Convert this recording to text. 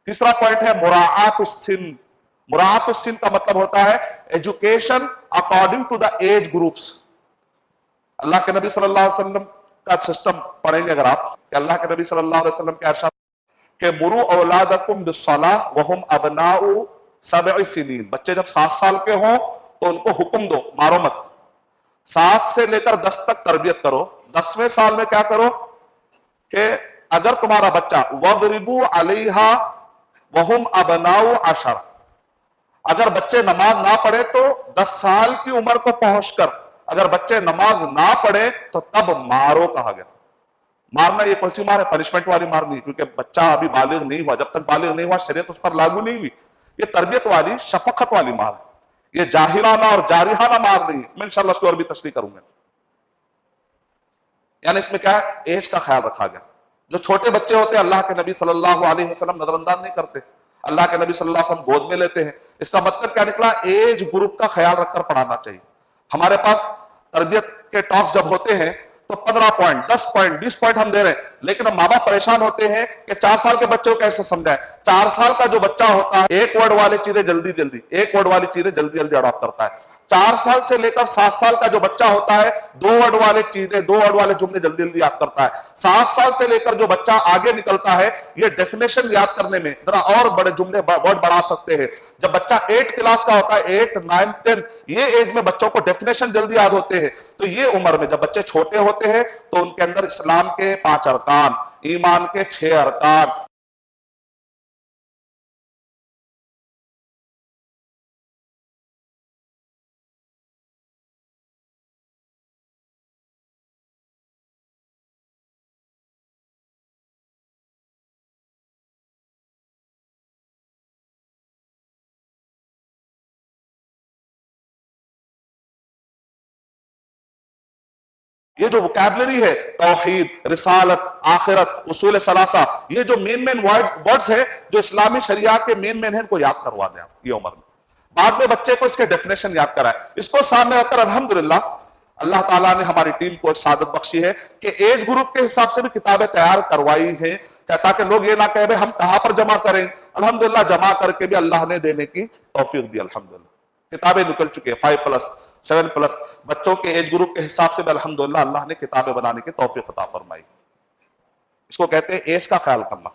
तीसरा पॉइंट है मुराआतुस्सिन। मुराआतुस्सिन का मतलब होता है education according to the age groups. अल्लाह के नबी सल्लल्लाहु अलैहि वसल्लम का सिस्टम पढ़ेंगे अगर आप, कि अल्लाह के नबी सल्लल्लाहु अलैहि वसल्लम के इरशाद कि मुरू औलादकुम बिस्सलाह वहुम अबनाउ सब'i सिनीन। बच्चे जब 7 साल के हों तो उनको हुक्म दो, मारो मत। 7 से लेकर 10 तक तरबियत करो। 10वें साल में क्या करो कि अगर तुम्हारा बच्चा वज़रिबू अलैहा वहुम अबनाउ अशर, अगर बच्चे नमाज ना पढ़े तो 10 साल की उम्र को पहुंचकर अगर बच्चे नमाज ना पढ़े तो तब मारो कहा गया। मारना ये कौन सी मार है? पनिशमेंट वाली मार नहीं, क्योंकि बच्चा अभी बालिग नहीं हुआ। जब तक बालिग नहीं हुआ शरीयत उस पर लागू नहीं हुई। ये तरबियत वाली, शफकत वाली मार है। ये जाहिराना और जारिहाना मार नहीं है। मैं इंशाअल्लाह उसकी और भी तशरीह करूंगा। यानी इसमें क्या है? एज का ख्याल रखा गया। जो छोटे बच्चे होते हैं अल्लाह के नबी सल्लल्लाहु अलैहि वसल्लम नजरअंदाज नहीं करते। अल्लाह के नबी सल्लल्लाहु अलैहि वसल्लम गोद में लेते हैं। इसका मतलब क्या निकला? एज ग्रुप का ख्याल रखकर पढ़ाना चाहिए। हमारे पास तरबियत के टॉक्स जब होते हैं तो 15 पॉइंट, 10 पॉइंट, 20 पॉइंट हम दे रहे हैं, लेकिन अब माँ बाप परेशान होते हैं कि 4 साल के बच्चे को कैसे समझाएं। 4 साल का जो बच्चा होता है एक वर्ड वाली चीजें जल्दी जल्दी अडॉप्ट करता है। 4 साल से लेकर 7 साल का जो बच्चा होता है 2 वर्ड वाले चीजें, 2 वर्ड वाले जुमले जल्दी जल्दी याद करता है। 7 साल से लेकर जो बच्चा आगे निकलता है ये डेफिनेशन याद करने में जरा और बड़े जुमले वर्ड बढ़ा सकते हैं। जब बच्चा 8 क्लास का होता है, 8, 9, 10, ये एज में बच्चों को डेफिनेशन जल्दी याद होते हैं। तो ये उम्र में जब बच्चे छोटे होते हैं तो उनके अंदर इस्लाम के 5 अरकान, ईमान के 6 अरकान, ये जो वोकैबुलरी है, तौहीद, रिसालत, आखिरत, उसूल सलासा, ये जो मेन वर्ड्स है जो इस्लामी शरिया के मेन है, इनको याद करवा दें आप ये उम्र में। बाद में बच्चे को इसके डेफिनेशन याद कराए। इसको सामने रखकर अल्हम्दुलिल्लाह अल्लाह ताला ने हमारी टीम को एक सादत बख्शी है कि एज ग्रुप के हिसाब से भी किताबें तैयार करवाई हैं, ताकि लोग ये ना कहे हम कहां पर जमा करें। अल्हम्दुलिल्लाह जमा करके भी अल्लाह ने देने की तौफीक दी। अल्हम्दुलिल्लाह किताबें निकल चुकी है। 5+, 7+, बच्चों के एज ग्रुप के हिसाब से भी अल्हम्दुलिल्लाह अल्लाह ने किताबें बनाने की तौफीक अता फरमाई। इसको कहते हैं एज का ख्याल करना।